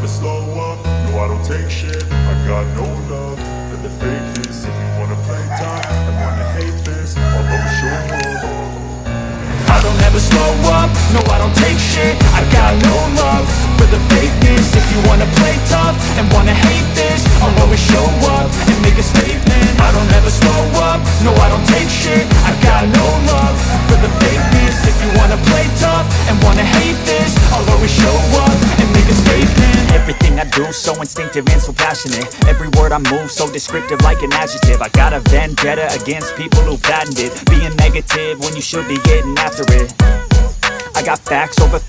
never slow up, no I don't take shit. I got no love for the fakeness. If you wanna play tough and wanna hate this, I'll always show up. I don't ever slow up, no I don't take shit. I got no love for the fakeness. If you wanna play tough and wanna hate this, I'll always show up and make a statement. I don't ever slow up, no I don't take shit. I got no love for the fakeness. If you wanna play tough and wanna hate this, I'll always show up and make a statement. Everything I do so instinctive and so passionate. Every word I move so descriptive like an adjective. I got a vendetta against people who patented being negative when you should be getting after it. I got facts over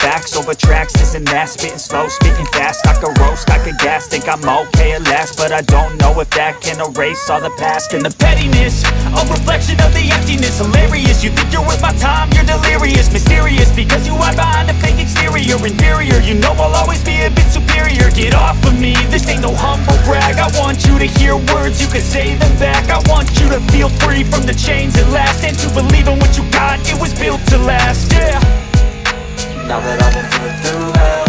tracks, this and that. Spitting slow, spitting fast. I could roast, I could gas. Think I'm okay at last, but I don't know if that can erase all the past. And the pettiness, a reflection of the emptiness. Hilarious, you think you're worth my time, you're delirious. Mysterious, because you hide behind a fake exterior. Inferior, you know I'll always be a bit superior. Get off of me, this ain't no humble brag. I want you to hear words, you can say them back. I want you to feel free from the chains at last, and to believe in what you got, it was built to last, yeah. Now that I've been through hell,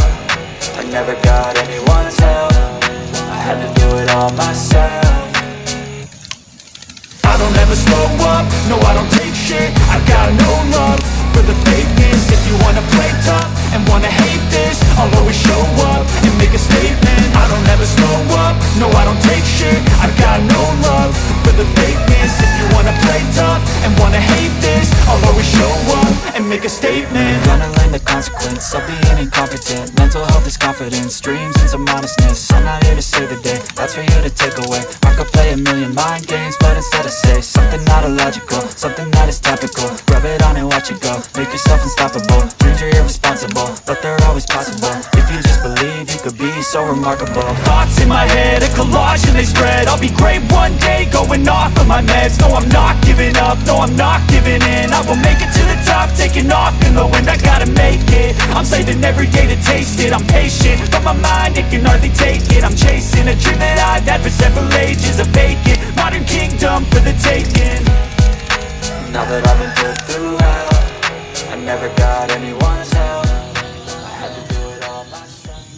I never got anyone's help. I had to do it all myself. I don't ever slow up, no I don't take shit. I got no love for the fakeness. If you wanna play tough and wanna hate this, I'll always show up and make a statement. I don't ever slow up, no I don't take shit. I got no love for the fakeness. If you wanna play tough and wanna hate this, I'll always show up and make a statement. Gonna learn the consequence of being incompetent. Mental health is confidence, dreams and some honestness. I'm not here to save the day, that's for you to take away. I could play a million mind games, but instead I say something not illogical, something that is topical. Rub it on and watch it go, make yourself unstoppable. Dreams are irresponsible, but they're always possible. If you just believe, you could be so remarkable. Thoughts in my head, a collage and they spread. I'll be great one day, going off of my meds. No, I'm not giving up, no, I'm not giving in. I will make it to the top, taking off in the wind. I gotta make it, I'm saving every day to taste it. I'm patient, but my mind, it can hardly take it. I'm chasing a dream that I've had for several ages. A vacant, modern kingdom for the taking. Now that I've been put through hell, I never got anyone